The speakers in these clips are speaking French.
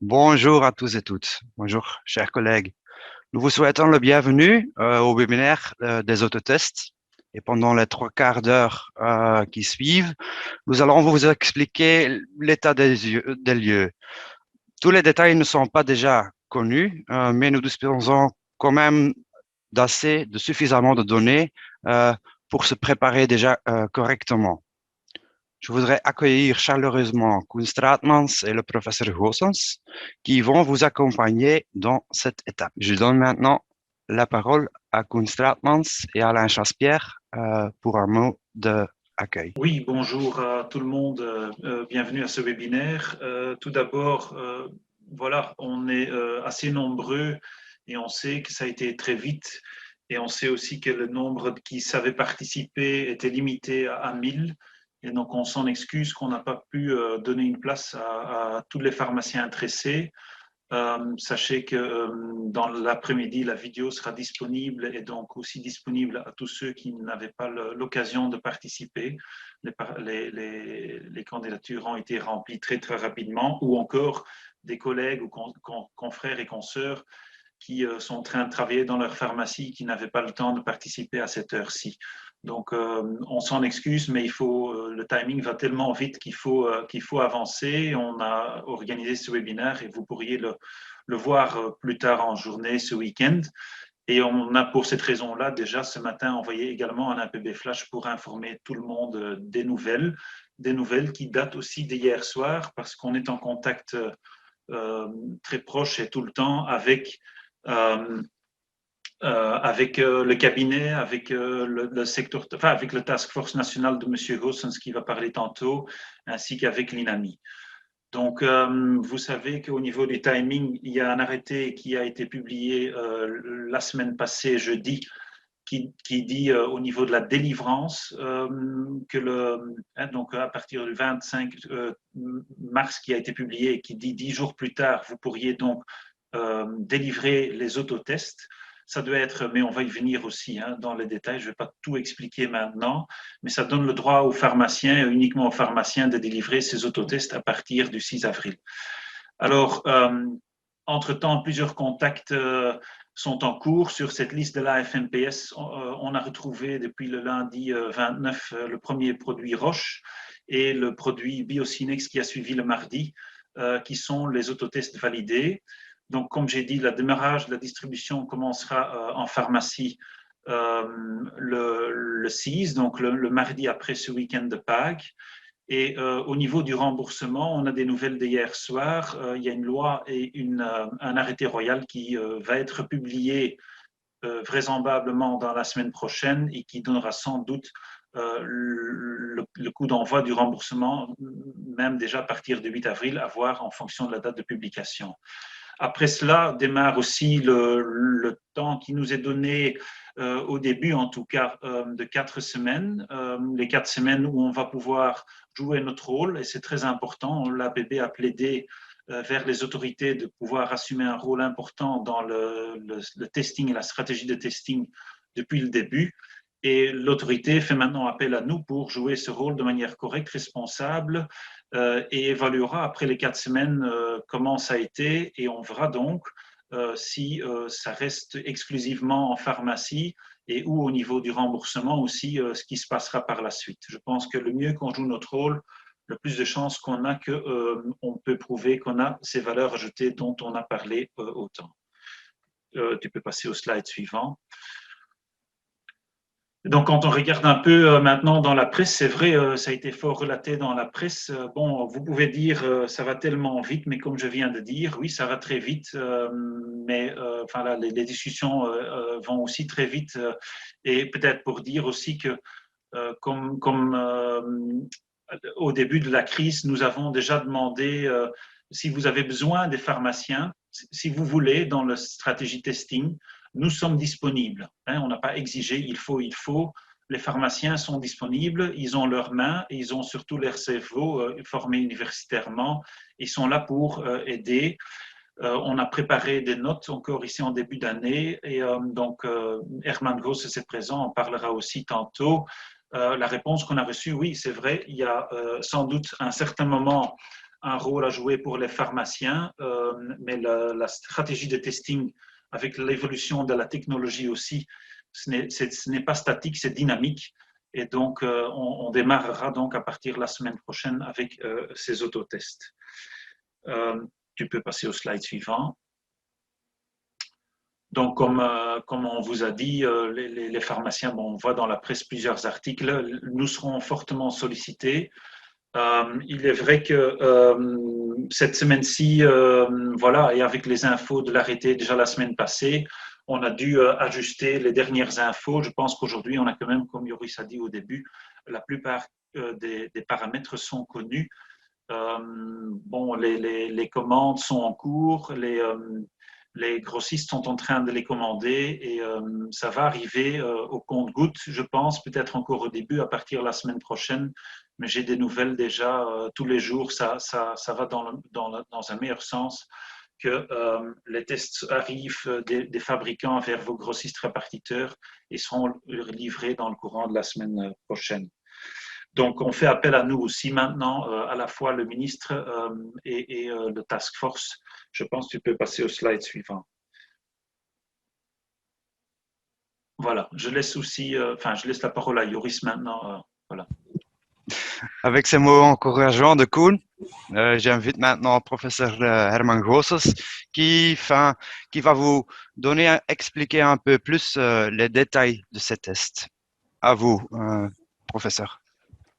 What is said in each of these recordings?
Bonjour à tous et toutes. Bonjour, chers collègues. Nous vous souhaitons le bienvenue au webinaire des autotests. Et pendant les 3 quarts d'heure qui suivent, nous allons vous expliquer l'état des lieux. Tous les détails ne sont pas déjà connus, mais nous disposons quand même de suffisamment de données pour se préparer déjà correctement. Je voudrais accueillir chaleureusement Koen Straatmans et le professeur Goossens qui vont vous accompagner dans cette étape. Je donne maintenant la parole à Koen Straatmans et Alain Chaspierre pour un mot d'accueil. Oui, bonjour à tout le monde, bienvenue à ce webinaire. Tout d'abord, voilà, on est assez nombreux et on sait que ça a été très vite et on sait aussi que le nombre qui savaient participer était limité à 1000 et donc on s'en excuse qu'on n'a pas pu donner une place à tous les pharmaciens intéressés. Sachez que dans l'après-midi, la vidéo sera disponible et donc aussi disponible à tous ceux qui n'avaient pas l'occasion de participer. Les candidatures ont été remplies très très rapidement ou encore des collègues ou confrères et consoeurs qui sont en train de travailler dans leur pharmacie qui n'avaient pas le temps de participer à cette heure-ci. Donc, on s'en excuse, mais le timing va tellement vite qu'il faut avancer. On a organisé ce webinaire et vous pourriez le voir plus tard en journée, ce week-end. Et on a pour cette raison-là déjà ce matin envoyé également un APB Flash pour informer tout le monde des nouvelles qui datent aussi d'hier soir parce qu'on est en contact très proche et tout le temps avec le cabinet, avec le secteur, enfin avec le task force national de M. Goossens qui va parler tantôt, ainsi qu'avec l'INAMI. Donc, vous savez qu'au niveau du timing, il y a un arrêté qui a été publié la semaine passée, jeudi, qui dit au niveau de la délivrance donc à partir du 25 mars qui a été publié, qui dit 10 jours plus tard, vous pourriez donc délivrer les autotests. Ça doit être, mais on va y venir aussi dans les détails, je ne vais pas tout expliquer maintenant, mais ça donne le droit aux pharmaciens, uniquement aux pharmaciens, de délivrer ces autotests à partir du 6 avril. Alors, entre-temps, plusieurs contacts sont en cours sur cette liste de la FNPS. On a retrouvé depuis le lundi 29 le premier produit Roche et le produit Biocinex qui a suivi le mardi, qui sont les autotests validés. Donc, comme j'ai dit, le démarrage de la distribution commencera en pharmacie le 6, donc le mardi après ce week-end de Pâques. Et au niveau du remboursement, on a des nouvelles d'hier soir. Il y a une loi et un arrêté royal qui va être publié vraisemblablement dans la semaine prochaine et qui donnera sans doute le coup d'envoi du remboursement, même déjà à partir du 8 avril, à voir en fonction de la date de publication. Après cela démarre aussi le temps qui nous est donné au début, en tout cas, de 4 semaines. Les 4 semaines où on va pouvoir jouer notre rôle, et c'est très important. L'APB a plaidé vers les autorités de pouvoir assumer un rôle important dans le testing et la stratégie de testing depuis le début. Et l'autorité fait maintenant appel à nous pour jouer ce rôle de manière correcte, responsable, et évaluera après les 4 semaines comment ça a été. Et on verra donc si ça reste exclusivement en pharmacie et ou au niveau du remboursement aussi ce qui se passera par la suite. Je pense que le mieux qu'on joue notre rôle, le plus de chances qu'on a qu'on peut prouver qu'on a ces valeurs ajoutées dont on a parlé autant. Tu peux passer au slide suivant. Donc, quand on regarde un peu maintenant dans la presse, c'est vrai, ça a été fort relaté dans la presse. Bon, vous pouvez dire ça va tellement vite, mais comme je viens de dire, oui, ça va très vite, mais enfin, là, les discussions vont aussi très vite. Et peut-être pour dire aussi que, comme au début de la crise, nous avons déjà demandé si vous avez besoin des pharmaciens, si vous voulez, dans la stratégie testing, nous sommes disponibles. On n'a pas exigé, il faut. Les pharmaciens sont disponibles, ils ont leurs mains et ils ont surtout leur cerveau formé universitairement. Ils sont là pour aider. On a préparé des notes encore ici en début d'année et donc Herman Gross est présent, on parlera aussi tantôt. La réponse qu'on a reçue, oui, c'est vrai, il y a sans doute à un certain moment un rôle à jouer pour les pharmaciens, mais la stratégie de testing avec l'évolution de la technologie aussi, ce n'est pas statique, c'est dynamique. Et donc, on démarrera donc à partir de la semaine prochaine avec ces autotests. Tu peux passer au slide suivant. Donc, comme on vous a dit, les pharmaciens, bon, on voit dans la presse plusieurs articles, nous serons fortement sollicités. Il est vrai que cette semaine-ci, voilà, et avec les infos de l'arrêté déjà la semaine passée, on a dû ajuster les dernières infos. Je pense qu'aujourd'hui, on a quand même, comme Joris a dit au début, la plupart des paramètres sont connus. Bon, les commandes sont en cours, les grossistes sont en train de les commander et ça va arriver au compte-gouttes, je pense, peut-être encore au début, à partir de la semaine prochaine. Mais j'ai des nouvelles déjà tous les jours, ça va dans un meilleur sens, que les tests arrivent des fabricants vers vos grossistes répartiteurs et seront livrés dans le courant de la semaine prochaine. Donc, on fait appel à nous aussi maintenant, à la fois le ministre et le task force. Je pense que tu peux passer au slide suivant. Voilà, je laisse la parole à Joris maintenant. Voilà. Avec ces mots encourageants de Koen, j'invite maintenant le professeur Herman Goossens qui va vous expliquer un peu plus les détails de ces tests. À vous, professeur.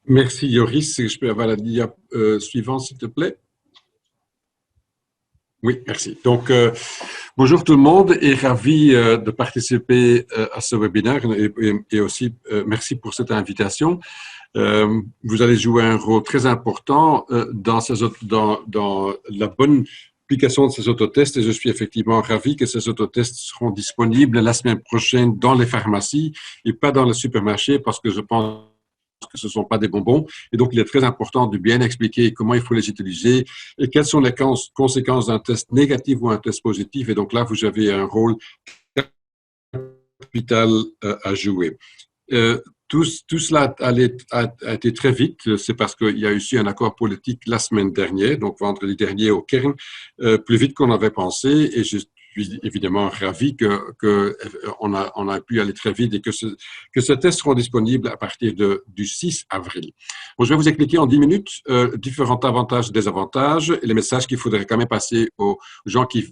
Merci Joris. Je peux avoir la dia suivante, s'il te plaît? Oui, merci. Donc, bonjour tout le monde et ravi de participer à ce webinaire et aussi merci pour cette invitation. Vous allez jouer un rôle très important dans la bonne application de ces autotests et je suis effectivement ravi que ces autotests seront disponibles la semaine prochaine dans les pharmacies et pas dans les supermarchés parce que je pense que ce ne sont pas des bonbons. Et donc, il est très important de bien expliquer comment il faut les utiliser et quelles sont les conséquences d'un test négatif ou un test positif. Et donc là, vous avez un rôle capital à jouer. Tout cela a été très vite. C'est parce qu'il y a eu un accord politique la semaine dernière, donc vendredi dernier au Kern, plus vite qu'on avait pensé. Et je suis évidemment ravi qu'on a pu aller très vite et que ces tests seront disponibles à partir du 6 avril. Bon, je vais vous expliquer en 10 minutes différents avantages et désavantages et les messages qu'il faudrait quand même passer aux gens qui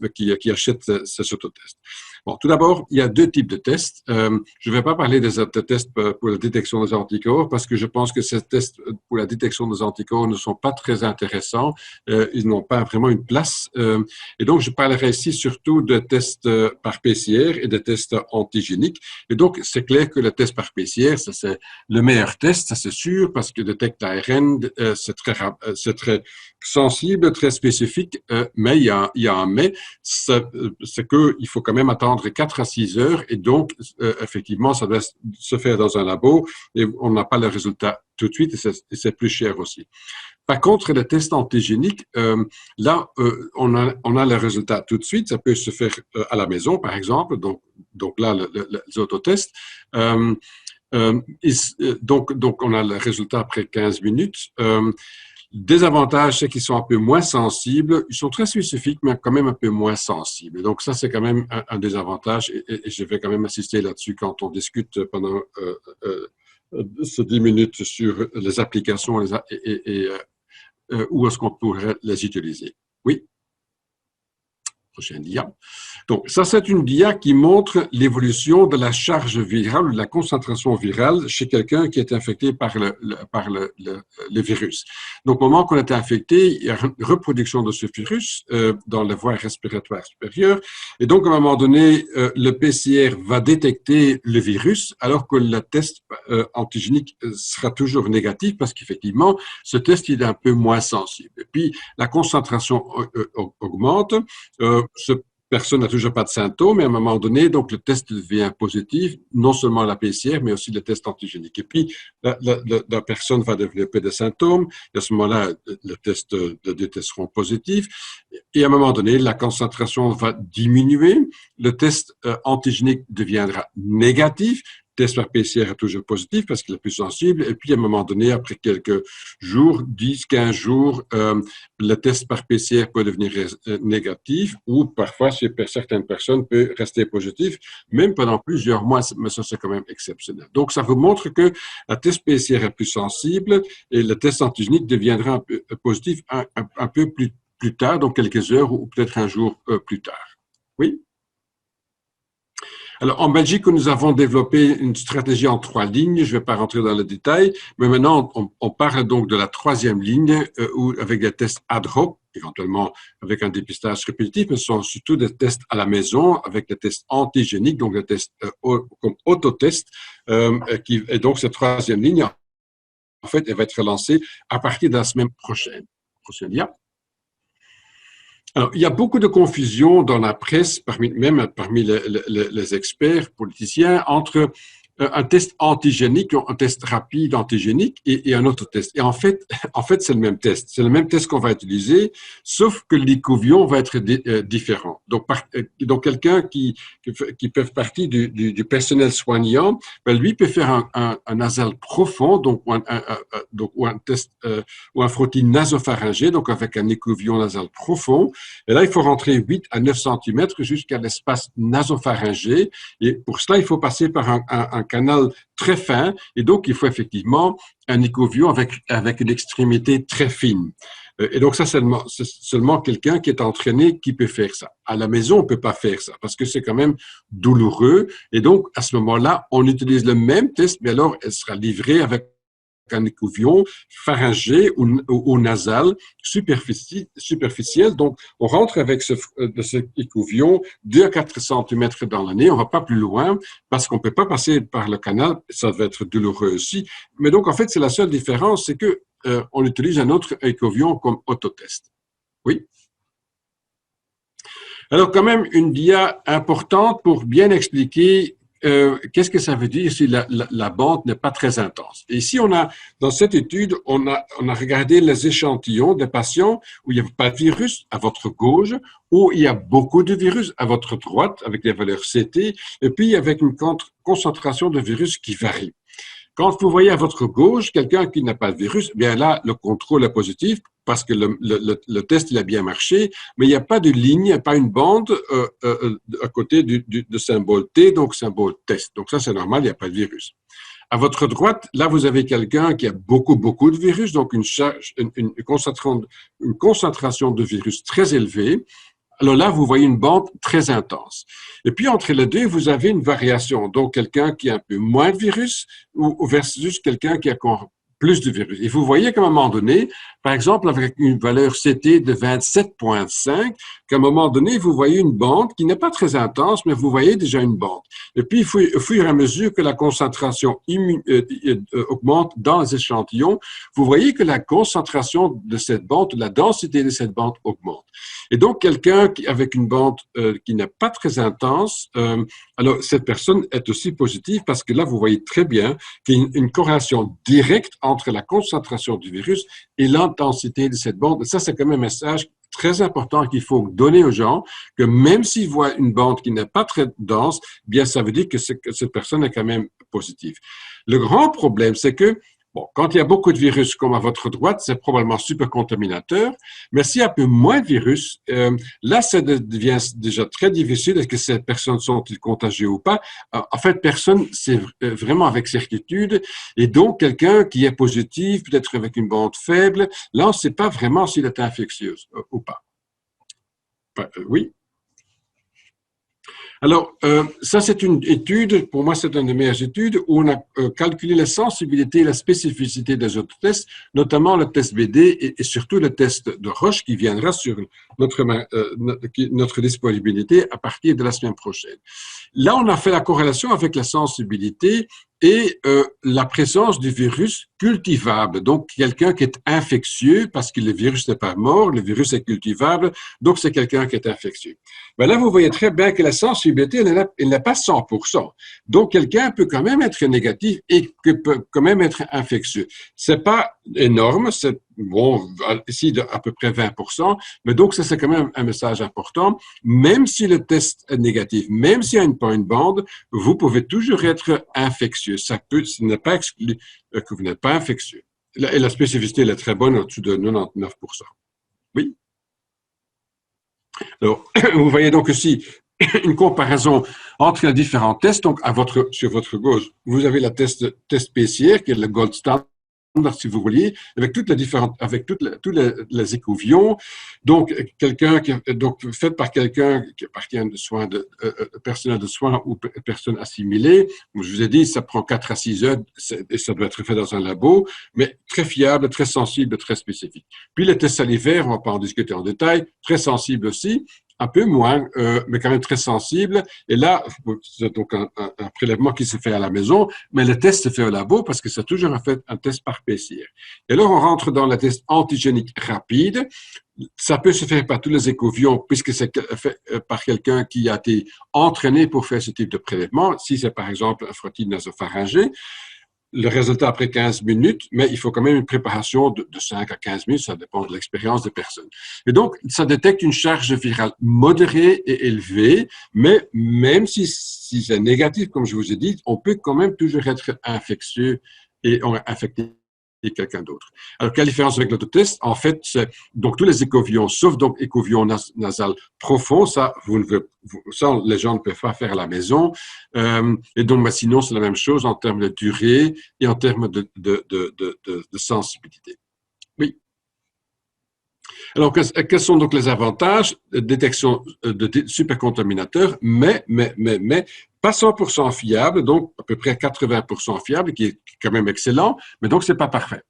achètent ces autotests. Bon, tout d'abord, il y a deux types de tests. Je ne vais pas parler des tests pour la détection des anticorps parce que je pense que ces tests pour la détection des anticorps ne sont pas très intéressants. Ils n'ont pas vraiment une place. Et donc, je parlerai ici surtout de tests par PCR et de tests antigéniques. Et donc, c'est clair que le test par PCR, ça c'est le meilleur test, ça c'est sûr, parce que détecte l'ARN, c'est très sensible, très spécifique, mais il y a un mais, c'est qu'il faut quand même attendre 4 à 6 heures et donc, effectivement, ça doit se faire dans un labo et on n'a pas le résultat tout de suite et c'est plus cher aussi. Par contre, les tests antigéniques, là, on a les résultats tout de suite. Ça peut se faire à la maison, par exemple. Donc là, les autotests. Donc, on a le résultat après 15 minutes. Désavantage, c'est qu'ils sont un peu moins sensibles. Ils sont très spécifiques, mais quand même un peu moins sensibles. Donc, ça, c'est quand même un désavantage et je vais quand même insister là-dessus quand on discute pendant ces 10 minutes sur les applications et où est-ce qu'on pourrait les utiliser. Oui. Prochaine dia. Donc, ça, c'est une dia qui montre l'évolution de la charge virale ou de la concentration virale chez quelqu'un qui est infecté par le virus. Donc, au moment qu'on est infecté, il y a une reproduction de ce virus dans les voies respiratoires supérieures. Et donc, à un moment donné, le PCR va détecter le virus alors que le test antigénique sera toujours négatif parce qu'effectivement, ce test il est un peu moins sensible. Et puis, la concentration augmente. Cette personne n'a toujours pas de symptômes, et à un moment donné, donc le test devient positif, non seulement la PCR, mais aussi le test antigénique. Et puis, la personne va développer des symptômes, et à ce moment-là, les deux tests seront positifs, et à un moment donné, la concentration va diminuer, le test antigénique deviendra négatif, test par PCR est toujours positif parce qu'il est plus sensible. Et puis, à un moment donné, après quelques jours, 10, 15 jours, le test par PCR peut devenir négatif ou parfois, chez certaines personnes, peut rester positif, même pendant plusieurs mois. Mais ça, c'est quand même exceptionnel. Donc, ça vous montre que le test PCR est plus sensible et le test antigénique deviendra un peu positif un peu plus tard, donc quelques heures ou peut-être un jour plus tard. Oui? Alors, en Belgique, nous avons développé une stratégie en 3 lignes. Je ne vais pas rentrer dans le détail, mais maintenant, on parle donc de la 3e ligne avec des tests ad hoc, éventuellement avec un dépistage répétitif, mais ce sont surtout des tests à la maison avec des tests antigéniques, donc des tests comme autotests. Et donc, cette 3e ligne, en fait, elle va être lancée à partir de la semaine prochaine. Prochaine lien. Alors, il y a beaucoup de confusion dans la presse, même parmi les experts politiciens, entre un test antigénique, un test rapide antigénique et un autre test. Et en fait, c'est le même test. C'est le même test qu'on va utiliser, sauf que l'échantillon va être différent. Donc quelqu'un qui fait partie du personnel soignant, ben, lui peut faire un nasal profond, donc ou un test ou un frottis nasopharyngé, donc avec un échantillon nasal profond. Et là, il faut rentrer 8 à 9 cm jusqu'à l'espace nasopharyngé. Et pour cela, il faut passer par un canal très fin, et donc il faut effectivement un échantillon avec une extrémité très fine. Et donc ça, c'est seulement quelqu'un qui est entraîné qui peut faire ça. À la maison, on ne peut pas faire ça, parce que c'est quand même douloureux, et donc à ce moment-là, on utilise le même test, mais alors elle sera livrée avec un échantillon pharyngé ou nasal superficiel. Donc, on rentre avec cet échantillon 2 à 4 cm dans le nez. On ne va pas plus loin parce qu'on ne peut pas passer par le canal. Ça va être douloureux aussi. Mais donc, en fait, c'est la seule différence, c'est que on utilise un autre échantillon comme autotest. Oui. Alors, quand même, une dia importante pour bien expliquer qu'est-ce que ça veut dire si la bande n'est pas très intense? Et ici, dans cette étude, on a regardé les échantillons des patients où il n'y a pas de virus à votre gauche, où il y a beaucoup de virus à votre droite avec des valeurs CT, et puis avec une concentration de virus qui varie. Quand vous voyez à votre gauche quelqu'un qui n'a pas de virus, bien là, le contrôle est positif parce que le test il a bien marché, mais il n'y a pas de ligne, pas une bande à côté de symbole T, donc symbole test. Donc ça, c'est normal, il n'y a pas de virus. À votre droite, là, vous avez quelqu'un qui a beaucoup de virus, donc une concentration de virus très élevée. Alors là, vous voyez une bande très intense. Et puis, entre les deux, vous avez une variation. Donc, quelqu'un qui a un peu moins de virus ou versus quelqu'un qui a encore plus de virus. Et vous voyez qu'à un moment donné, par exemple, avec une valeur CT de 27,5, qu'à un moment donné, vous voyez une bande qui n'est pas très intense, mais vous voyez déjà une bande. Et puis, au fur et à mesure que la concentration augmente dans les échantillons, vous voyez que la concentration de cette bande, la densité de cette bande augmente. Et donc, quelqu'un avec une bande qui n'est pas très intense, alors cette personne est aussi positive parce que là, vous voyez très bien qu'il y a une corrélation directe entre la concentration du virus et l'intensité de cette bande. Ça, c'est quand même un message très important qu'il faut donner aux gens, que même s'ils voient une bande qui n'est pas très dense, bien, ça veut dire que cette personne est quand même positive. Le grand problème, c'est que bon, quand il y a beaucoup de virus comme à votre droite, c'est probablement super contaminateur, mais s'il y a un peu moins de virus, là, ça devient déjà très difficile. Est-ce que ces personnes sont-ils contagieuses ou pas? En fait, personne sait vraiment avec certitude. Et donc, quelqu'un qui est positif, peut-être avec une bande faible, là, on ne sait pas vraiment s'il est infectieux ou pas. Oui. Alors, ça, c'est une étude, pour moi, c'est une des meilleures études où on a calculé la sensibilité et la spécificité des autres tests, notamment le test BD et surtout le test de Roche qui viendra sur notre disponibilité à partir de la semaine prochaine. Là, on a fait la corrélation avec la sensibilité et la présence du virus cultivable. Donc, quelqu'un qui est infectieux parce que le virus n'est pas mort, le virus est cultivable, donc c'est quelqu'un qui est infectieux. Mais là, vous voyez très bien que la sensibilité, elle n'est pas 100%. Donc, quelqu'un peut quand même être négatif et peut quand même être infectieux. C'est pas énorme, c'est bon, ici à peu près 20%, mais donc ça c'est quand même un message important. Même si le test est négatif, même s'il y a une point bande, vous pouvez toujours être infectieux. Ce n'est pas exclu que vous n'êtes pas infectieux. Et la spécificité elle est très bonne, au-dessus de 99%. Oui. Alors, vous voyez donc ici une comparaison entre les différents tests. Donc, sur votre gauche, vous avez la test PCR, qui est le gold standard, si vous voulez, avec toutes tous les échouillons. Donc, fait par quelqu'un qui appartient de soins personnel de soins ou personnes assimilées. Je vous ai dit, ça prend 4 à 6 heures et ça doit être fait dans un labo, mais très fiable, très sensible, très spécifique. Puis les tests salivaires, on ne va pas en discuter en détail, très sensible aussi, un peu moins, mais quand même très sensible. Et là, c'est donc un prélèvement qui se fait à la maison, mais le test se fait au labo parce que c'est toujours fait un test par PCR. Et alors, on rentre dans le test antigénique rapide. Ça peut se faire par tous les échouillons puisque c'est fait par quelqu'un qui a été entraîné pour faire ce type de prélèvement. Si c'est par exemple un frottis nasopharyngé, le résultat après 15 minutes, mais il faut quand même une préparation de 5 à 15 minutes, ça dépend de l'expérience des personnes. Et donc, ça détecte une charge virale modérée et élevée, mais même si c'est négatif, comme je vous ai dit, on peut quand même toujours être infectieux et infecter quelqu'un d'autre. Alors, quelle différence avec l'autotest? En fait, c'est donc tous les échouillons, sauf donc échouillons nasal profond, ça, ça, les gens ne peuvent pas faire à la maison. Et donc, mais sinon, c'est la même chose en termes de durée et en termes de sensibilité. Oui. Alors, quels sont donc les avantages de détection de supercontaminateurs, mais pas 100% fiable, donc à peu près 80% fiable, qui est quand même excellent, mais donc c'est pas parfait.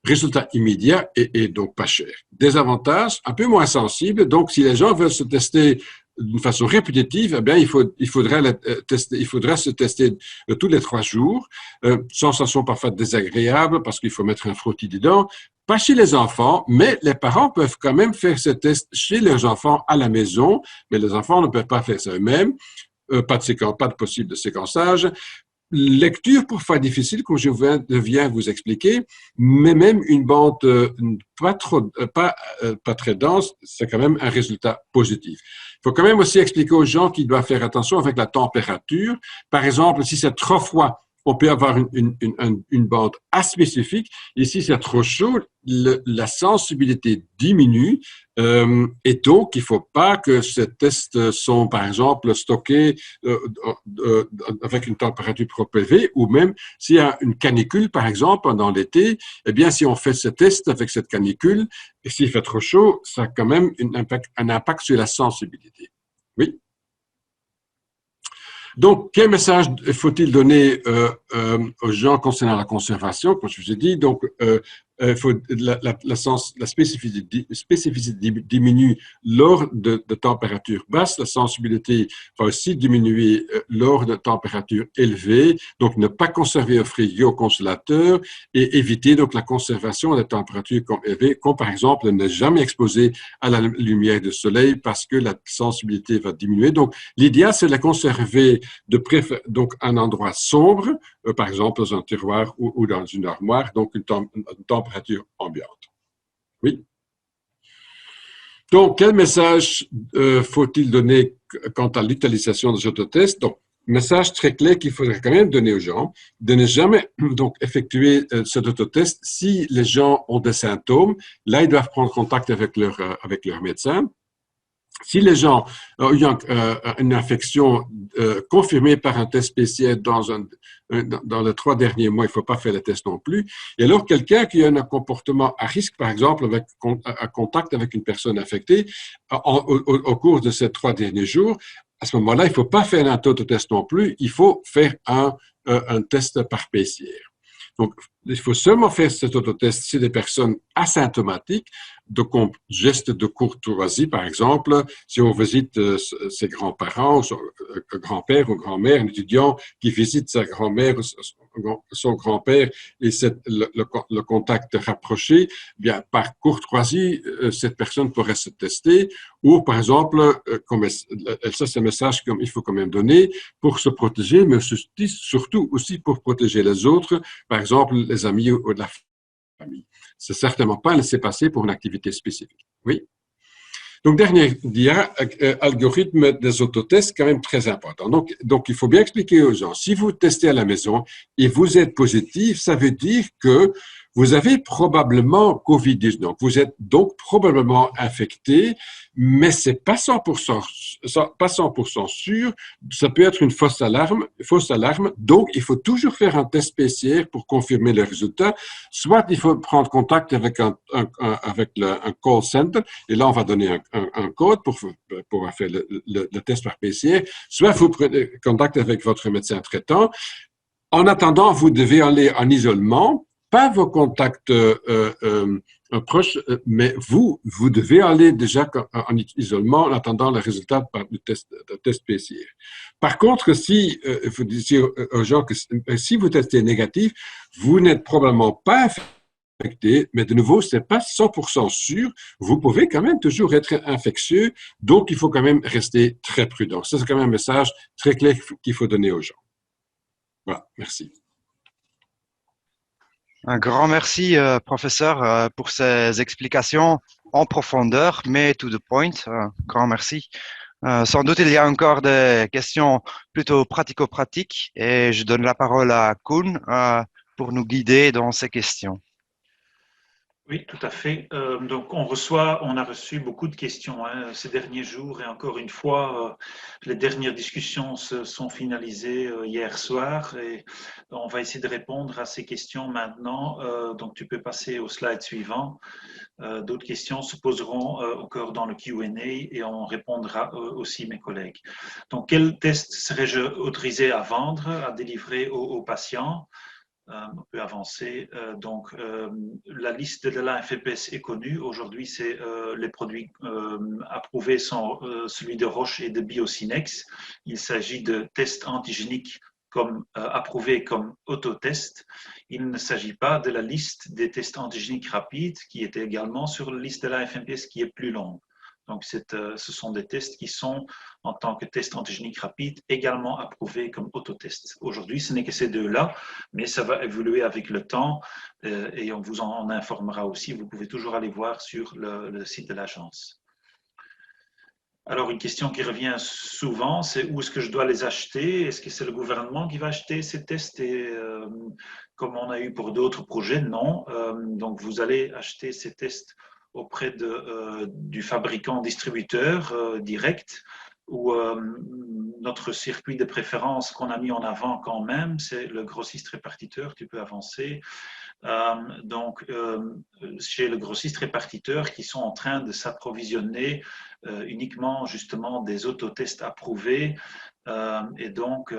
Résultat immédiat et donc pas cher. Désavantages, un peu moins sensible, donc si les gens veulent se tester d'une façon répétitive, eh bien, il faudra se tester tous les 3 jours. Sensation parfois désagréable parce qu'il faut mettre un frottis dedans. Pas chez les enfants, mais les parents peuvent quand même faire ce test chez leurs enfants à la maison, mais les enfants ne peuvent pas faire ça eux-mêmes. Pas de possible de séquençage. Lecture parfois difficile, comme je viens vous expliquer, mais même une bande pas très dense, c'est quand même un résultat positif. Il faut quand même aussi expliquer aux gens qu'ils doivent faire attention avec la température. Par exemple, si c'est trop froid, on peut avoir une bande aspécifique. Et si c'est trop chaud, la sensibilité diminue. Et donc, il ne faut pas que ces tests sont, par exemple, stockés avec une température trop élevée, ou même s'il y a une canicule, par exemple, pendant l'été, eh bien, si on fait ce test avec cette canicule, et s'il fait trop chaud, ça a quand même un impact sur la sensibilité. Oui. Donc, quel message faut-il donner aux gens concernant la conservation? Comme je vous ai dit, donc, la spécificité diminue lors de températures basses. La sensibilité va aussi diminuer lors de températures élevées. Donc, ne pas conserver au frigo, au congélateur et éviter donc la conservation à des températures élevées, comme par exemple ne jamais exposer à la lumière du soleil parce que la sensibilité va diminuer. Donc, l'idéal, c'est de la conserver donc à un endroit sombre, par exemple dans un tiroir ou dans une armoire, donc une température ambiante. Oui. Donc, quel message faut-il donner quant à l'utilisation des autotests? Donc, message très clair qu'il faudrait quand même donner aux gens, de ne jamais donc effectuer cet autotest si les gens ont des symptômes. Là, ils doivent prendre contact avec leur médecin. Si les gens ont eu une infection confirmée par un test PCR dans les 3 derniers mois, il ne faut pas faire le test non plus. Et alors, quelqu'un qui a un comportement à risque, par exemple, à contact avec une personne infectée au cours de ces 3 derniers jours, à ce moment-là, il ne faut pas faire un autotest non plus, il faut faire un test par PCR. Donc, il faut seulement faire cet autotest chez des personnes asymptomatiques, donc geste de courtoisie, par exemple, si on visite ses grands-parents, son grand-père ou grand-mère, un étudiant qui visite sa grand-mère ou son grand-père et le contact rapproché, bien, par courtoisie, cette personne pourrait se tester, ou par exemple, ça c'est un message qu'il faut quand même donner, pour se protéger, mais surtout aussi pour protéger les autres, par exemple les amis ou la famille. C'est certainement pas un laissez-passer pour une activité spécifique. Oui. Donc, dernier dia, algorithme des autotests, quand même très important. Donc, il faut bien expliquer aux gens, si vous testez à la maison et vous êtes positif, ça veut dire que vous avez probablement COVID-19. Donc, vous êtes donc probablement infecté, mais c'est pas 100% sûr. Ça peut être une fausse alarme. Donc, il faut toujours faire un test PCR pour confirmer les résultats. Soit il faut prendre contact avec un call center, et là, on va donner un code pour faire le test par PCR. Soit vous prenez contact avec votre médecin traitant. En attendant, vous devez aller en isolement, pas vos contacts proches, mais vous devez aller déjà en isolement en attendant le résultat du test PCR. Par contre, si vous dites aux gens que si vous testez négatif, vous n'êtes probablement pas infecté, mais de nouveau, c'est pas 100% sûr. Vous pouvez quand même toujours être infectieux, donc il faut quand même rester très prudent. Ça, c'est quand même un message très clair qu'il faut donner aux gens. Voilà, merci. Un grand merci, professeur, pour ces explications en profondeur, mais to the point. Grand merci. Sans doute, il y a encore des questions plutôt pratico-pratiques et je donne la parole à Koen pour nous guider dans ces questions. Oui, tout à fait. Donc, on a reçu beaucoup de questions ces derniers jours et encore une fois, les dernières discussions se sont finalisées hier soir et on va essayer de répondre à ces questions maintenant. Donc, tu peux passer au slide suivant. D'autres questions se poseront encore dans le Q&A et on répondra aussi mes collègues. Donc, quel test serais-je autorisé à vendre, à délivrer aux patients? On peut avancer. Donc, la liste de la FEPS est connue. Aujourd'hui, c'est les produits approuvés sont celui de Roche et de Biocinex. Il s'agit de tests antigéniques approuvés comme autotest. Il ne s'agit pas de la liste des tests antigéniques rapides qui était également sur la liste de la FMPS qui est plus longue. Donc, ce sont des tests qui sont, en tant que tests antigéniques rapides, également approuvés comme autotests. Aujourd'hui, ce n'est que ces deux-là, mais ça va évoluer avec le temps et on vous en informera aussi. Vous pouvez toujours aller voir sur le site de l'agence. Alors, une question qui revient souvent, c'est où est-ce que je dois les acheter? Est-ce que c'est le gouvernement qui va acheter ces tests? Et comme on a eu pour d'autres projets, non. Donc, vous allez acheter ces tests auprès du fabricant distributeur direct, ou notre circuit de préférence qu'on a mis en avant quand même, c'est le grossiste répartiteur. Tu peux avancer. Donc, chez le grossiste répartiteur qui sont en train de s'approvisionner uniquement justement des autotests approuvés. Et donc,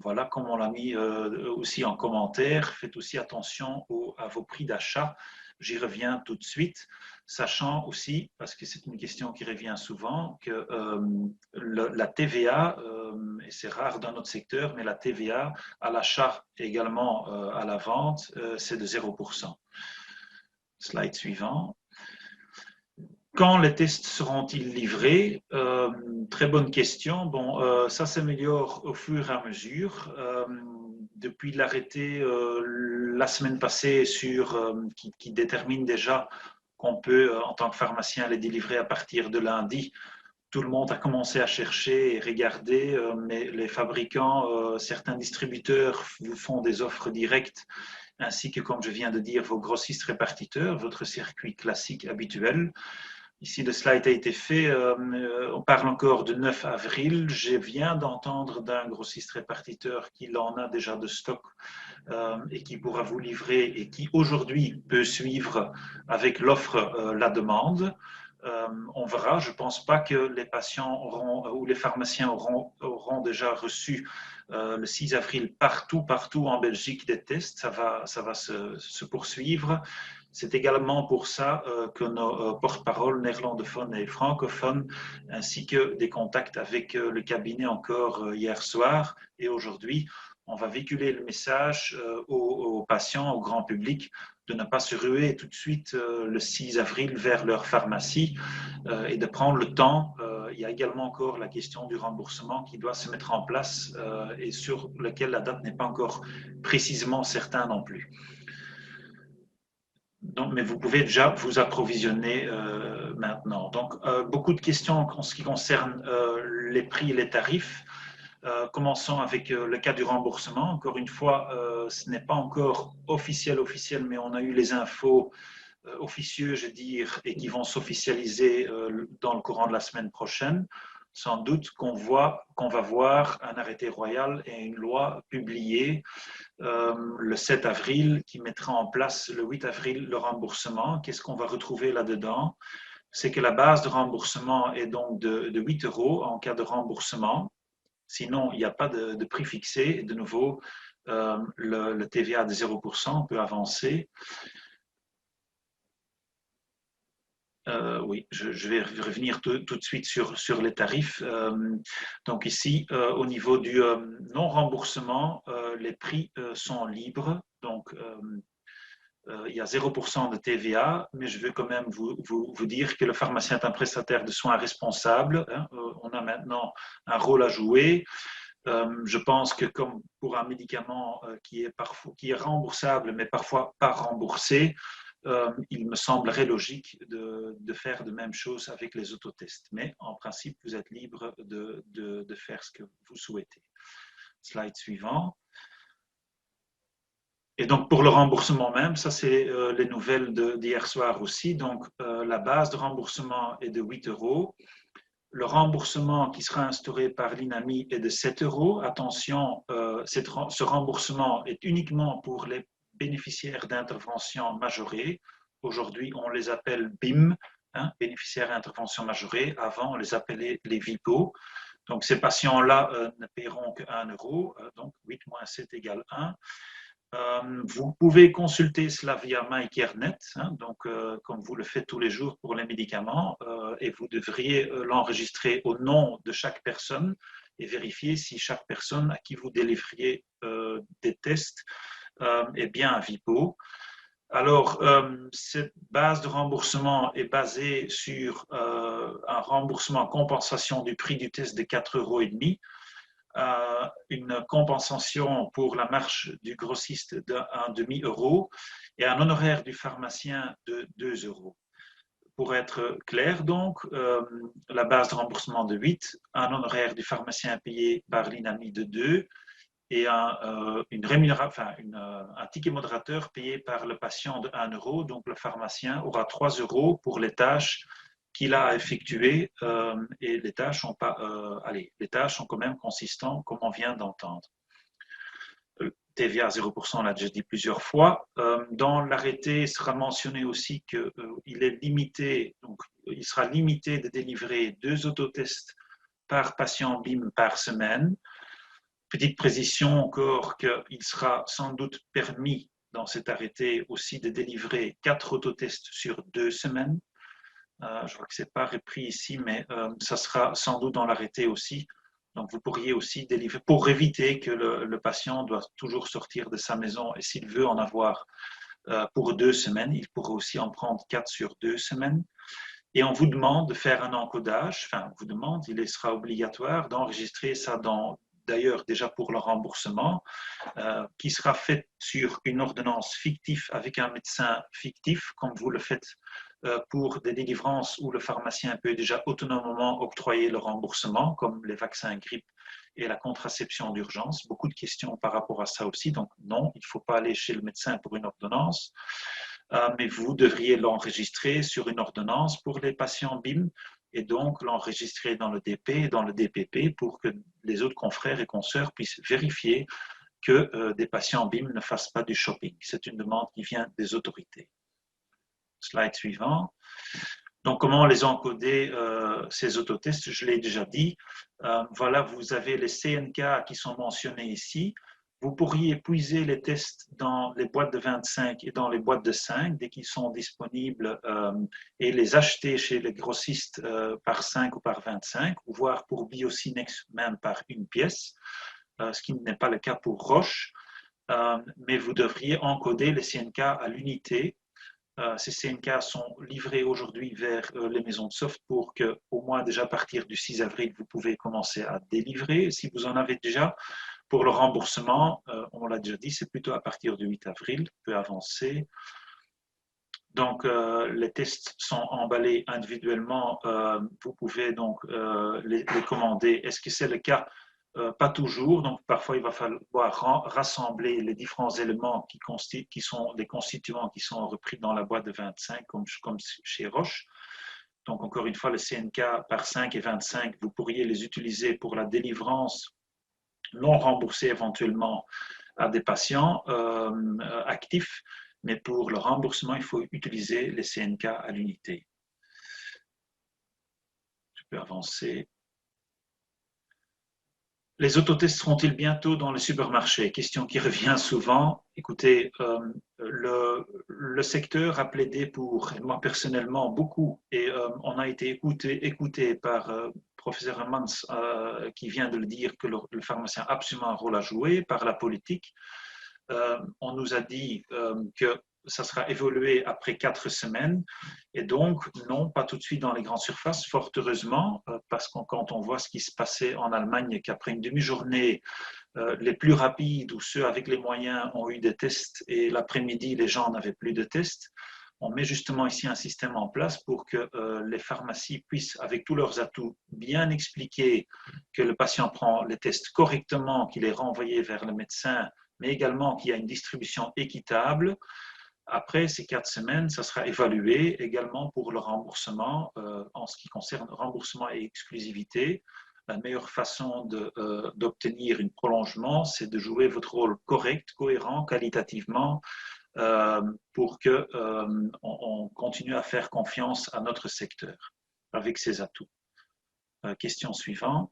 voilà, comme on l'a mis aussi en commentaire, faites aussi attention à vos prix d'achat. J'y reviens tout de suite, sachant aussi, parce que c'est une question qui revient souvent, que la TVA, et c'est rare dans notre secteur, mais la TVA à l'achat et également à la vente, c'est de 0%. Slide suivant. Quand les tests seront-ils livrés? Très bonne question. Bon, ça s'améliore au fur et à mesure. Depuis l'arrêté la semaine passée qui détermine déjà qu'on peut, en tant que pharmacien, les délivrer à partir de lundi, tout le monde a commencé à chercher et regarder, mais les fabricants, certains distributeurs vous font des offres directes, ainsi que, comme je viens de dire, vos grossistes répartiteurs, votre circuit classique habituel. Ici, le slide a été fait. On parle encore de 9 avril. Je viens d'entendre d'un grossiste répartiteur qu'il en a déjà de stock et qui pourra vous livrer et qui aujourd'hui peut suivre avec l'offre la demande. On verra. Je ne pense pas que les patients ou les pharmaciens auront déjà reçu le 6 avril partout en Belgique des tests. Ça va se poursuivre. C'est également pour ça que nos porte-paroles néerlandophones et francophones, ainsi que des contacts avec le cabinet encore hier soir et aujourd'hui, on va véhiculer le message aux patients, au grand public, de ne pas se ruer tout de suite le 6 avril vers leur pharmacie et de prendre le temps. Il y a également encore la question du remboursement qui doit se mettre en place et sur lequel la date n'est pas encore précisément certaine non plus. Donc, mais vous pouvez déjà vous approvisionner maintenant. Donc, beaucoup de questions en ce qui concerne les prix et les tarifs. Commençons avec le cas du remboursement. Encore une fois, ce n'est pas encore officiel, mais on a eu les infos officieux, je veux dire, et qui vont s'officialiser dans le courant de la semaine prochaine. Sans doute qu'on va voir un arrêté royal et une loi publiée le 7 avril qui mettra en place le 8 avril le remboursement. Qu'est-ce qu'on va retrouver là-dedans? C'est que la base de remboursement est donc de 8 € en cas de remboursement. Sinon, il n'y a pas de prix fixé. De nouveau, le TVA de 0% peut avancer. Oui, je vais revenir tout de suite sur les tarifs. Donc ici, au niveau du non-remboursement, les prix sont libres. Donc, il y a 0% de TVA, mais je veux quand même vous dire que le pharmacien est un prestataire de soins responsable. Hein. On a maintenant un rôle à jouer. Je pense que comme pour un médicament qui est remboursable, mais parfois pas remboursé, il me semblerait logique de faire de même chose avec les autotests. Mais en principe, vous êtes libre de faire ce que vous souhaitez. Slide suivant. Et donc, pour le remboursement même, ça c'est les nouvelles d'hier soir aussi. Donc, la base de remboursement est de 8 €. Le remboursement qui sera instauré par l'INAMI est de 7 €. Attention, ce remboursement est uniquement pour les bénéficiaires d'intervention majorée. Aujourd'hui, on les appelle BIM, hein, bénéficiaires d'intervention majorée. Avant, on les appelait les VIPO. Donc, ces patients-là ne paieront que 1 €. Donc, 8 moins 7 égale 1. Vous pouvez consulter cela via MyCareNet, hein, donc, comme vous le faites tous les jours pour les médicaments, et vous devriez l'enregistrer au nom de chaque personne et vérifier si chaque personne à qui vous délivreriez des tests est bien un VIPO. Alors, cette base de remboursement est basée sur un remboursement compensation du prix du test de 4,5 €. Une compensation pour la marge du grossiste d'un demi-euro et un honoraire du pharmacien de 2 €. Pour être clair, donc, la base de remboursement de 8, un honoraire du pharmacien payé par l'INAMI de 2 et un ticket modérateur payé par le patient de 1 €. Donc, le pharmacien aura 3 € pour les tâches qu'il a effectué et les tâches sont quand même consistantes comme on vient d'entendre. TVA 0%, on l'a déjà dit plusieurs fois. Dans l'arrêté, il sera mentionné aussi qu'il est limité, donc il sera limité de délivrer 2 autotests par patient BIM par semaine. Petite précision encore qu'il sera sans doute permis dans cet arrêté aussi de délivrer 4 autotests sur 2 semaines. Je vois que ce n'est pas repris ici, mais ça sera sans doute dans l'arrêté aussi. Donc, vous pourriez aussi délivrer, pour éviter que le patient doit toujours sortir de sa maison, et s'il veut en avoir pour 2 semaines, il pourra aussi en prendre 4 sur 2 semaines. Et on vous demande de faire un encodage, enfin, on vous demande, il sera obligatoire d'enregistrer ça d'ailleurs déjà pour le remboursement, qui sera fait sur une ordonnance fictive avec un médecin fictif, comme vous le faites pour des délivrances où le pharmacien peut déjà autonomement octroyer le remboursement, comme les vaccins grippe et la contraception d'urgence. Beaucoup de questions par rapport à ça aussi. Donc non, il ne faut pas aller chez le médecin pour une ordonnance, mais vous devriez l'enregistrer sur une ordonnance pour les patients BIM et donc l'enregistrer dans le DP et dans le DPP pour que les autres confrères et consoeurs puissent vérifier que des patients BIM ne fassent pas du shopping. C'est une demande qui vient des autorités. Slide suivant. Donc, comment les encoder, ces autotests? Je l'ai déjà dit. Voilà, vous avez les CNK qui sont mentionnés ici. Vous pourriez puiser les tests dans les boîtes de 25 et dans les boîtes de 5 dès qu'ils sont disponibles et les acheter chez les grossistes par 5 ou par 25, ou voire pour Biocinex même par une pièce, ce qui n'est pas le cas pour Roche. Mais vous devriez encoder les CNK à l'unité. Ces CNK sont livrés aujourd'hui vers les maisons de soft pour qu'au moins déjà à partir du 6 avril, vous pouvez commencer à délivrer. Si vous en avez déjà, pour le remboursement, on l'a déjà dit, c'est plutôt à partir du 8 avril, peut avancer. Donc, les tests sont emballés individuellement. Vous pouvez donc les commander. Est-ce que c'est le cas? Pas toujours. Donc, parfois, il va falloir rassembler les différents éléments qui sont des constituants qui sont repris dans la boîte de 25, comme chez Roche. Donc, encore une fois, le CNK par 5 et 25, vous pourriez les utiliser pour la délivrance non remboursée éventuellement à des patients actifs. Mais pour le remboursement, il faut utiliser les CNK à l'unité. Je peux avancer. Les autotests seront-ils bientôt dans les supermarchés? Question qui revient souvent. Écoutez, le secteur a plaidé pour, moi personnellement, beaucoup, et on a été écouté par professeur Hermans, qui vient de le dire, que le pharmacien a absolument un rôle à jouer par la politique. On nous a dit que ça sera évolué après 4 semaines. Et donc, non, pas tout de suite dans les grandes surfaces, fort heureusement, parce que quand on voit ce qui se passait en Allemagne, qu'après une demi-journée, les plus rapides ou ceux avec les moyens ont eu des tests et l'après-midi, les gens n'avaient plus de tests, on met justement ici un système en place pour que les pharmacies puissent, avec tous leurs atouts, bien expliquer que le patient prend les tests correctement, qu'il est renvoyé vers le médecin, mais également qu'il y a une distribution équitable. Après ces 4 semaines, ça sera évalué également pour le remboursement. En ce qui concerne remboursement et exclusivité, la meilleure façon d'obtenir un prolongement, c'est de jouer votre rôle correct, cohérent, qualitativement, pour qu'on continue à faire confiance à notre secteur avec ses atouts. Question suivante.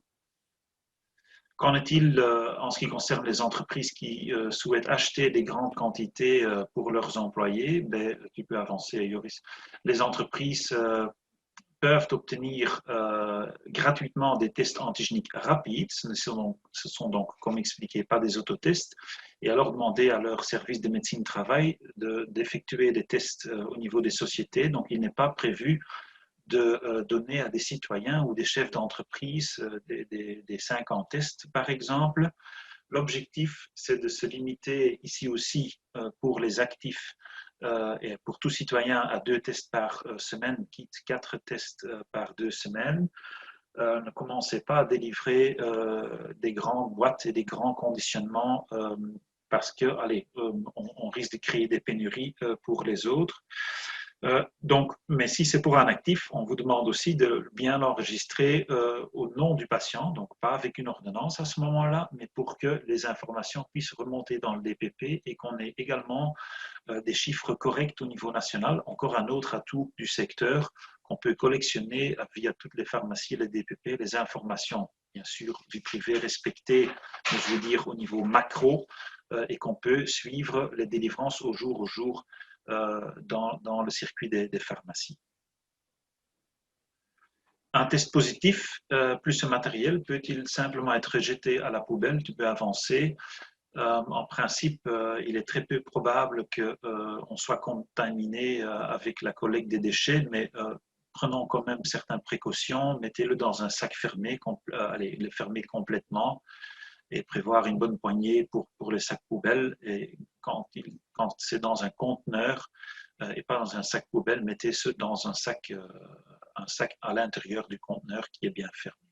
Qu'en est-il en ce qui concerne les entreprises qui souhaitent acheter des grandes quantités pour leurs employés? Tu peux avancer, Yoris. Les entreprises peuvent obtenir gratuitement des tests antigéniques rapides. Ce sont donc, comme expliqué, pas des autotests. Et alors demander à leur service de médecine du travail d'effectuer des tests au niveau des sociétés. Donc, il n'est pas prévu de donner à des citoyens ou des chefs d'entreprise des 50 tests, par exemple. L'objectif, c'est de se limiter ici aussi pour les actifs et pour tout citoyen à 2 tests par semaine, quitte 4 tests par 2 semaines. Ne commencez pas à délivrer des grandes boîtes et des grands conditionnements parce que, on risque de créer des pénuries pour les autres. Donc, mais si c'est pour un actif, on vous demande aussi de bien l'enregistrer au nom du patient, donc pas avec une ordonnance à ce moment-là, mais pour que les informations puissent remonter dans le DPP et qu'on ait également des chiffres corrects au niveau national. Encore un autre atout du secteur qu'on peut collectionner via toutes les pharmacies, les DPP, les informations, bien sûr, du privé respectées, mais je veux dire au niveau macro, et qu'on peut suivre les délivrances au jour dans le circuit des pharmacies. Un test positif plus ce matériel peut-il simplement être jeté à la poubelle? Tu peux avancer. En principe, il est très peu probable qu'on soit contaminé avec la collecte des déchets, mais prenons quand même certaines précautions. Mettez-le dans un sac fermé, le fermer complètement et prévoir une bonne poignée pour les sacs poubelles. Et quand c'est dans un conteneur et pas dans un sac poubelle, mettez-ce dans un sac à l'intérieur du conteneur qui est bien fermé.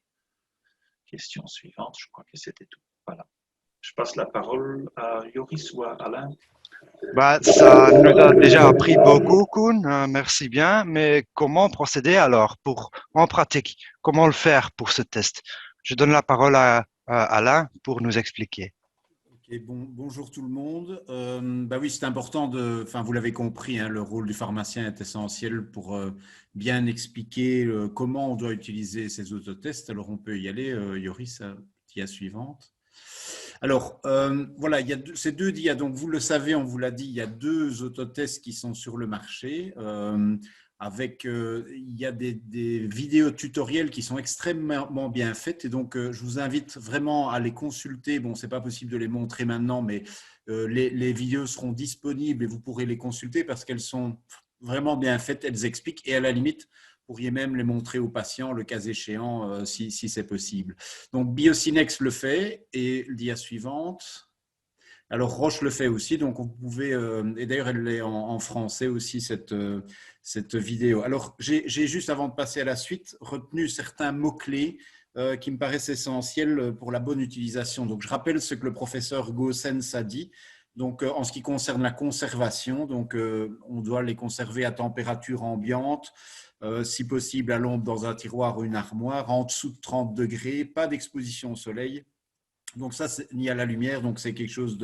Question suivante, je crois que c'était tout. Voilà. Je passe la parole à Yoris ou à Alain. Ça nous a déjà appris beaucoup, Koen. Merci bien. Mais comment procéder alors en pratique? Comment le faire pour ce test? Je donne la parole à Alain pour nous expliquer. Okay, bonjour tout le monde. Oui, c'est important vous l'avez compris, hein, le rôle du pharmacien est essentiel pour bien expliquer comment on doit utiliser ces autotests. Alors, on peut y aller, Yoris, dia suivante. Alors, voilà, il y a ces 2 dias. Donc, vous le savez, on vous l'a dit, il y a 2 autotests qui sont sur le marché. Il y a des vidéos tutoriels qui sont extrêmement bien faites et donc je vous invite vraiment à les consulter. Bon, c'est pas possible de les montrer maintenant, mais les vidéos seront disponibles et vous pourrez les consulter parce qu'elles sont vraiment bien faites, elles expliquent et à la limite, vous pourriez même les montrer aux patients le cas échéant si c'est possible. Donc, Biocinex le fait et dia suivante. Alors, Roche le fait aussi, donc vous pouvez, et d'ailleurs elle est en français aussi, cette vidéo. Alors, j'ai juste, avant de passer à la suite, retenu certains mots-clés qui me paraissent essentiels pour la bonne utilisation. Donc, je rappelle ce que le professeur Goossens a dit. Donc, en ce qui concerne la conservation, donc, on doit les conserver à température ambiante, si possible à l'ombre dans un tiroir ou une armoire, en dessous de 30 degrés, pas d'exposition au soleil. Donc ça, ni à la lumière, donc c'est quelque chose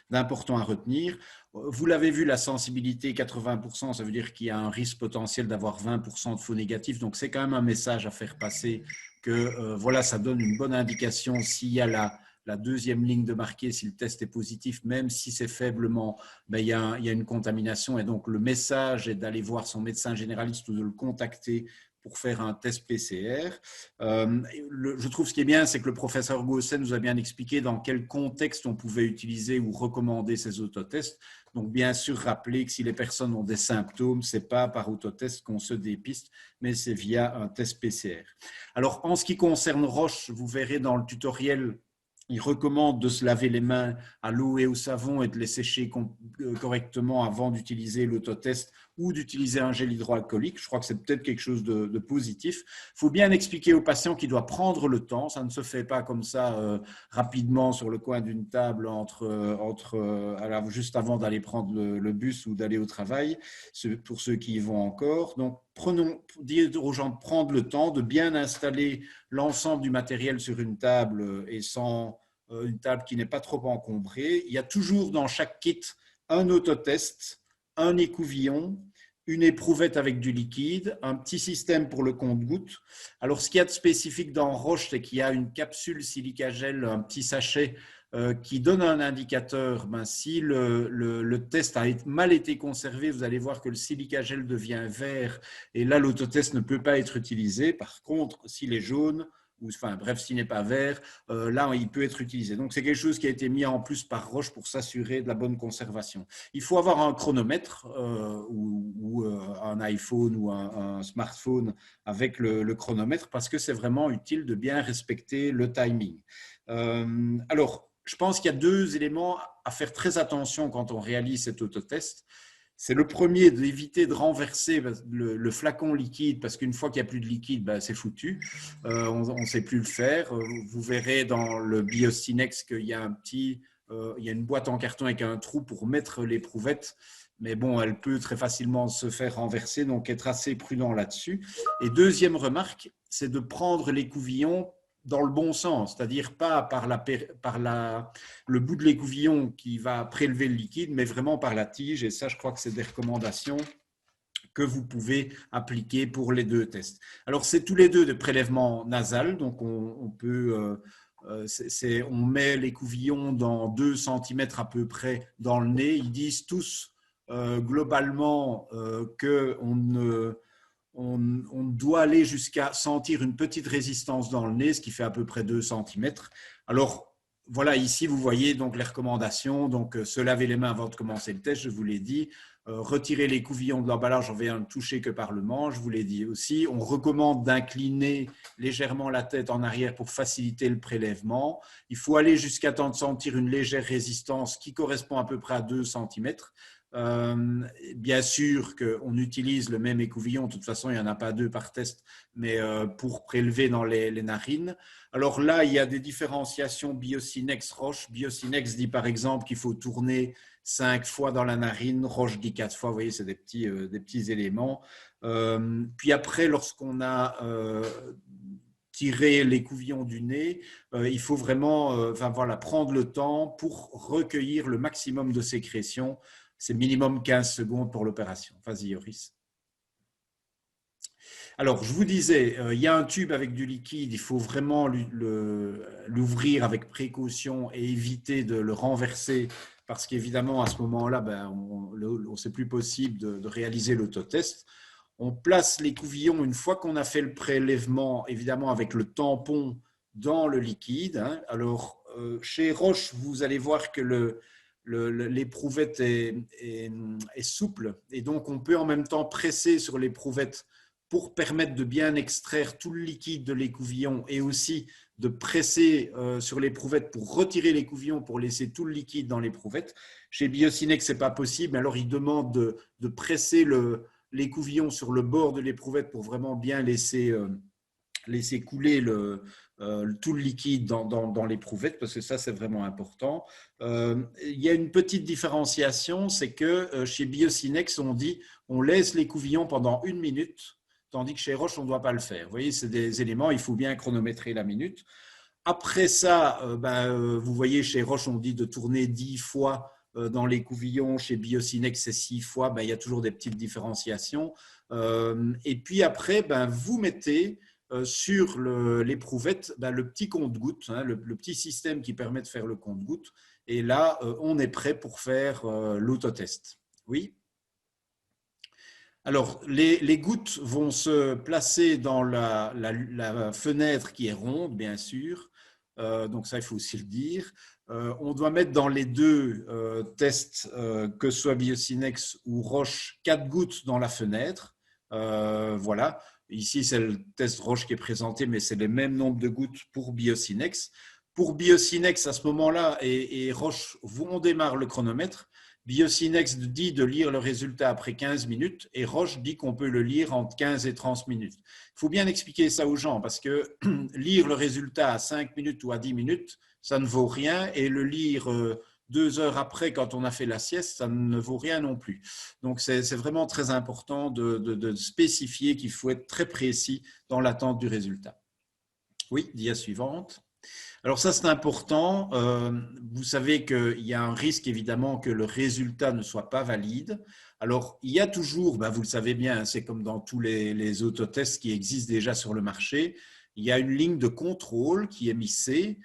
d'important à retenir. Vous l'avez vu, la sensibilité 80%, ça veut dire qu'il y a un risque potentiel d'avoir 20% de faux négatifs. Donc c'est quand même un message à faire passer que voilà, ça donne une bonne indication s'il y a la deuxième ligne de marqué, si le test est positif, même si c'est faiblement, ben, il y a une contamination. Et donc le message est d'aller voir son médecin généraliste ou de le contacter pour faire un test PCR. Je trouve ce qui est bien, c'est que le professeur Goossens nous a bien expliqué dans quel contexte on pouvait utiliser ou recommander ces autotests. Donc, bien sûr, rappeler que si les personnes ont des symptômes, ce n'est pas par autotest qu'on se dépiste, mais c'est via un test PCR. Alors, en ce qui concerne Roche, vous verrez dans le tutoriel, il recommande de se laver les mains à l'eau et au savon et de les sécher correctement avant d'utiliser l'autotest ou d'utiliser un gel hydroalcoolique. Je crois que c'est peut-être quelque chose de positif. Il faut bien expliquer au patient qu'il doit prendre le temps. Ça ne se fait pas comme ça rapidement sur le coin d'une table alors, juste avant d'aller prendre le bus ou d'aller au travail, pour ceux qui y vont encore. Donc, dire aux gens de prendre le temps de bien installer l'ensemble du matériel sur une table et sans une table qui n'est pas trop encombrée. Il y a toujours dans chaque kit un autotest, un écouvillon, une éprouvette avec du liquide, un petit système pour le compte-gouttes. Alors, ce qu'il y a de spécifique dans Roche, c'est qu'il y a une capsule silicagel, un petit sachet qui donne un indicateur. Si le test a mal été conservé, vous allez voir que le silicagel devient vert et là, l'autotest ne peut pas être utilisé. Par contre, s'il est jaune, bref, s'il n'est pas vert, là, il peut être utilisé. Donc, c'est quelque chose qui a été mis en plus par Roche pour s'assurer de la bonne conservation. Il faut avoir un chronomètre ou un iPhone ou un smartphone avec le chronomètre parce que c'est vraiment utile de bien respecter le timing. Alors, je pense qu'il y a deux éléments à faire très attention quand on réalise cet autotest. C'est le premier, d'éviter de renverser le flacon liquide, parce qu'une fois qu'il n'y a plus de liquide, c'est foutu. On ne sait plus le faire. Vous verrez dans le Biocinex qu'il y a il y a une boîte en carton avec un trou pour mettre l'éprouvette. Mais bon, elle peut très facilement se faire renverser, donc être assez prudent là-dessus. Et deuxième remarque, c'est de prendre l'écouvillon dans le bon sens, c'est-à-dire pas par le bout de l'écouvillon qui va prélever le liquide, mais vraiment par la tige. Et ça, je crois que c'est des recommandations que vous pouvez appliquer pour les deux tests. Alors, c'est tous les deux de prélèvement nasal, donc on peut... on met l'écouvillon dans 2 cm à peu près dans le nez. Ils disent tous globalement on doit aller jusqu'à sentir une petite résistance dans le nez, ce qui fait à peu près 2 cm. Alors, voilà, ici, vous voyez donc les recommandations. Donc, se laver les mains avant de commencer le test, je vous l'ai dit. Retirer l'écouvillon de l'emballage, on vient ne toucher que par le manche, je vous l'ai dit aussi. On recommande d'incliner légèrement la tête en arrière pour faciliter le prélèvement. Il faut aller jusqu'à temps de sentir une légère résistance qui correspond à peu près à 2 cm. Bien sûr qu'on utilise le même écouvillon, de toute façon il n'y en a pas 2 par test, mais pour prélever dans les narines. Alors là, il y a des différenciations Biocinex Roche. Biocinex dit par exemple qu'il faut tourner 5 fois dans la narine, Roche dit 4 fois, vous voyez, c'est des petits éléments. Puis après, lorsqu'on a tirer l'écouvillon du nez, il faut vraiment prendre le temps pour recueillir le maximum de sécrétion. C'est minimum 15 secondes pour l'opération. Vas-y, Yoris. Alors, je vous disais, il y a un tube avec du liquide, il faut vraiment l'ouvrir avec précaution et éviter de le renverser parce qu'évidemment, à ce moment-là, c'est plus possible de réaliser l'autotest. On place l'écouvillon une fois qu'on a fait le prélèvement, évidemment avec le tampon dans le liquide. Alors, chez Roche, vous allez voir que l'éprouvette est souple et donc on peut en même temps presser sur l'éprouvette pour permettre de bien extraire tout le liquide de l'écouvillon et aussi de presser sur l'éprouvette pour retirer l'écouvillon, pour laisser tout le liquide dans l'éprouvette. Chez Biocinex, ce n'est pas possible. Alors, ils demandent de presser l'écouvillon sur le bord de l'éprouvette pour vraiment bien laisser couler tout le liquide dans l'éprouvette, parce que ça, c'est vraiment important. Il y a une petite différenciation, c'est que chez Biocinex, on dit on laisse l'écouvillon pendant 1 minute, tandis que chez Roche, on ne doit pas le faire. Vous voyez, c'est des éléments, il faut bien chronométrer la minute. Après ça, vous voyez, chez Roche, on dit de tourner 10 fois dans l'écouvillon. Chez Biocinex, c'est 6 fois. Il y a toujours des petites différenciations. Et puis après, vous mettez sur l'éprouvette le petit compte-gouttes, le petit système qui permet de faire le compte-gouttes. Et là, on est prêt pour faire l'autotest. Oui. Alors, les gouttes vont se placer dans la fenêtre qui est ronde, bien sûr. Donc ça, il faut aussi le dire. On doit mettre dans les deux tests, que ce soit Biocinex ou Roche, 4 gouttes dans la fenêtre. Voilà. Ici, c'est le test Roche qui est présenté, mais c'est le même nombre de gouttes pour Biocinex. Pour Biocinex, à ce moment-là, et Roche, on démarre le chronomètre. Biocinex dit de lire le résultat après 15 minutes et Roche dit qu'on peut le lire entre 15 et 30 minutes. Il faut bien expliquer ça aux gens parce que lire le résultat à 5 minutes ou à 10 minutes, ça ne vaut rien, et le lire 2 heures après, quand on a fait la sieste, ça ne vaut rien non plus. Donc, c'est vraiment très important de spécifier qu'il faut être très précis dans l'attente du résultat. Oui, dia suivante. Alors ça, c'est important. Vous savez qu'il y a un risque, évidemment, que le résultat ne soit pas valide. Alors, il y a toujours, vous le savez bien, c'est comme dans tous les autotests qui existent déjà sur le marché, il y a une ligne de contrôle qui est mise C.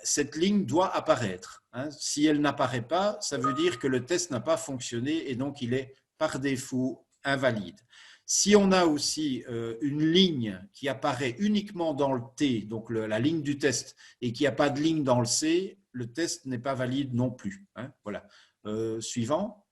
Cette ligne doit apparaître. Si elle n'apparaît pas, ça veut dire que le test n'a pas fonctionné et donc il est par défaut invalide. Si on a aussi une ligne qui apparaît uniquement dans le T, donc la ligne du test, et qu'il n'y a pas de ligne dans le C, le test n'est pas valide non plus. Voilà. Suivant.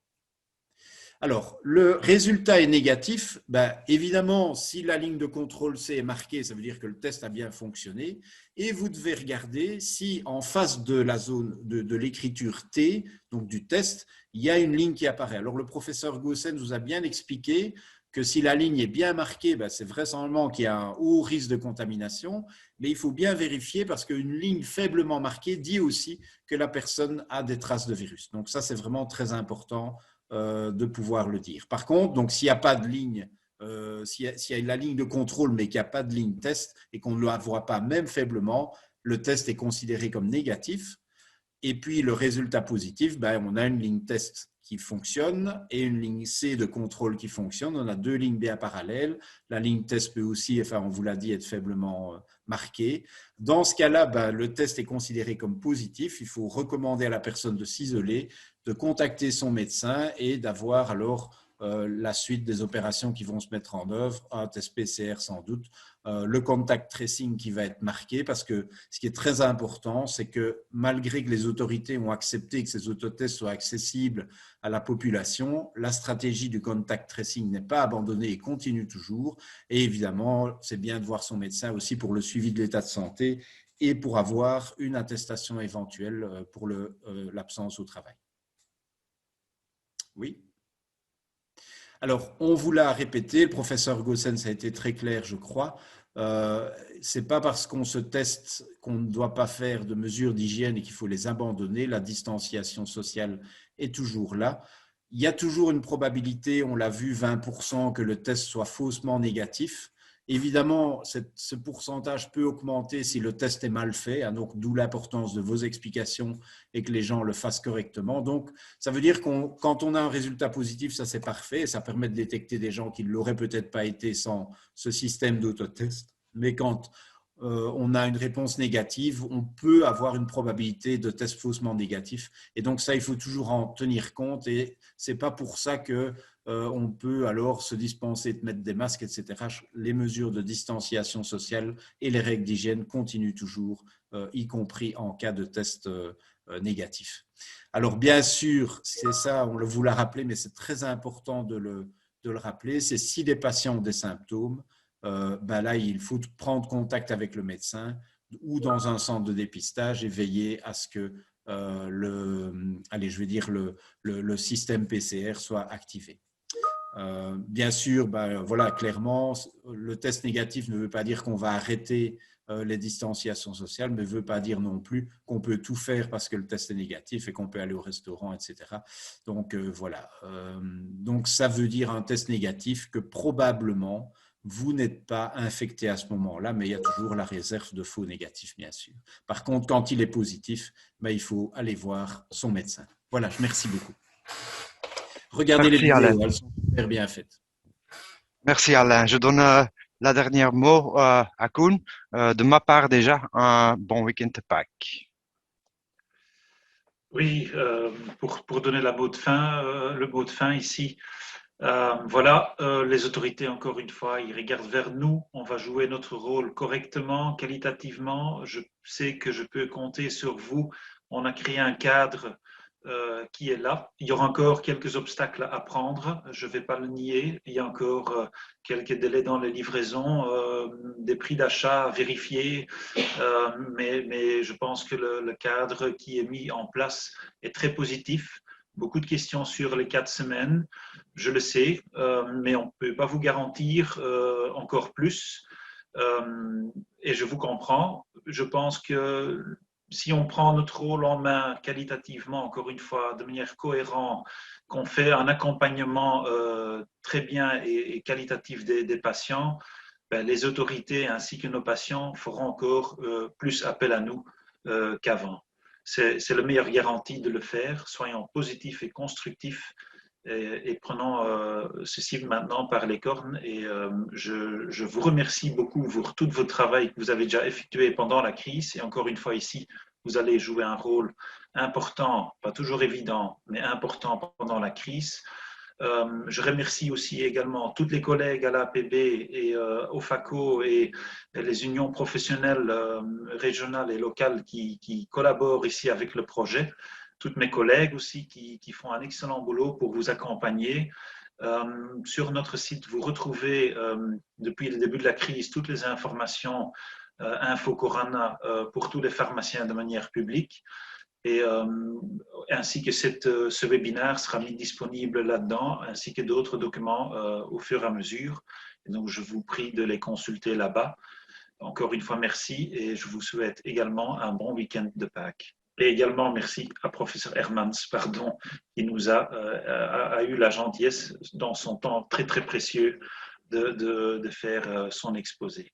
Alors, le résultat est négatif. Évidemment, si la ligne de contrôle C est marquée, ça veut dire que le test a bien fonctionné. Et vous devez regarder si en face de la zone de l'écriture T, donc du test, il y a une ligne qui apparaît. Alors, le professeur Goossens vous a bien expliqué que si la ligne est bien marquée, c'est vraisemblablement qu'il y a un haut risque de contamination, mais il faut bien vérifier parce qu'une ligne faiblement marquée dit aussi que la personne a des traces de virus. Donc ça, c'est vraiment très important de pouvoir le dire. Par contre, donc s'il n'y a pas de ligne, s'il y a la ligne de contrôle mais qu'il n'y a pas de ligne test et qu'on ne la voit pas même faiblement, le test est considéré comme négatif. Et puis le résultat positif, on a une ligne test qui fonctionne et une ligne C de contrôle qui fonctionne. On a 2 lignes bien parallèles. La ligne test peut aussi, on vous l'a dit, être faiblement marquée. Dans ce cas-là, le test est considéré comme positif. Il faut recommander à la personne de s'isoler, de contacter son médecin et d'avoir alors la suite des opérations qui vont se mettre en œuvre, un test PCR sans doute, le contact tracing qui va être marqué, parce que ce qui est très important, c'est que malgré que les autorités ont accepté que ces autotests soient accessibles à la population, la stratégie du contact tracing n'est pas abandonnée et continue toujours. Et évidemment, c'est bien de voir son médecin aussi pour le suivi de l'état de santé et pour avoir une attestation éventuelle pour l'absence au travail. Oui. Alors, on vous l'a répété, le professeur Goossens a été très clair, je crois. Ce n'est pas parce qu'on se teste qu'on ne doit pas faire de mesures d'hygiène et qu'il faut les abandonner. La distanciation sociale est toujours là. Il y a toujours une probabilité, on l'a vu, 20% que le test soit faussement négatif. Évidemment, ce pourcentage peut augmenter si le test est mal fait, donc d'où l'importance de vos explications et que les gens le fassent correctement. Donc, ça veut dire que quand on a un résultat positif, ça c'est parfait, ça permet de détecter des gens qui ne l'auraient peut-être pas été sans ce système d'autotest. Mais quand on a une réponse négative, on peut avoir une probabilité de test faussement négatif. Et donc ça, il faut toujours en tenir compte et ce n'est pas pour ça que on peut alors se dispenser de mettre des masques, etc. Les mesures de distanciation sociale et les règles d'hygiène continuent toujours, y compris en cas de test négatif. Alors bien sûr, c'est ça, on vous l'a rappelé, mais c'est très important de le rappeler, c'est si les patients ont des symptômes, là, il faut prendre contact avec le médecin ou dans un centre de dépistage et veiller à ce que le système PCR soit activé. Bien sûr, voilà, clairement, le test négatif ne veut pas dire qu'on va arrêter les distanciations sociales, mais ne veut pas dire non plus qu'on peut tout faire parce que le test est négatif et qu'on peut aller au restaurant, etc. Donc, voilà. Donc, ça veut dire un test négatif que probablement, vous n'êtes pas infecté à ce moment-là, mais il y a toujours la réserve de faux négatifs, bien sûr. Par contre, quand il est positif, il faut aller voir son médecin. Voilà, merci beaucoup. Regardez les vidéos, elles sont super bien faites. Merci Alain. Je donne la dernière mot à Koen. De ma part déjà, un bon week-end de Pâques. Oui, pour donner le mot de fin ici, voilà, les autorités, encore une fois, ils regardent vers nous. On va jouer notre rôle correctement, qualitativement. Je sais que je peux compter sur vous. On a créé un cadre qui est là. Il y aura encore quelques obstacles à prendre, je ne vais pas le nier. Il y a encore quelques délais dans les livraisons, des prix d'achat à vérifier, mais je pense que le cadre qui est mis en place est très positif. Beaucoup de questions sur les 4 semaines, je le sais, mais on ne peut pas vous garantir encore plus. Et je vous comprends. Je pense que si on prend notre rôle en main qualitativement, encore une fois, de manière cohérente, qu'on fait un accompagnement très bien et qualitatif des patients, les autorités ainsi que nos patients feront encore plus appel à nous qu'avant. C'est la meilleure garantie de le faire. Soyons positifs et constructifs et prenons ceci maintenant par les cornes. Et je vous remercie beaucoup pour tout votre travail que vous avez déjà effectué pendant la crise. Et encore une fois ici, vous allez jouer un rôle important, pas toujours évident, mais important pendant la crise. Je remercie aussi également tous les collègues à l'APB et au FACO et les unions professionnelles régionales et locales qui collaborent ici avec le projet. Toutes mes collègues aussi qui font un excellent boulot pour vous accompagner. Sur notre site, vous retrouvez depuis le début de la crise toutes les informations Info Corona pour tous les pharmaciens de manière publique. Et ainsi que ce webinaire sera mis disponible là-dedans, ainsi que d'autres documents au fur et à mesure. Et donc, je vous prie de les consulter là-bas. Encore une fois, merci et je vous souhaite également un bon week-end de Pâques. Et également, merci à professeur Hermans, qui nous a eu la gentillesse, dans son temps très, très précieux, de faire son exposé.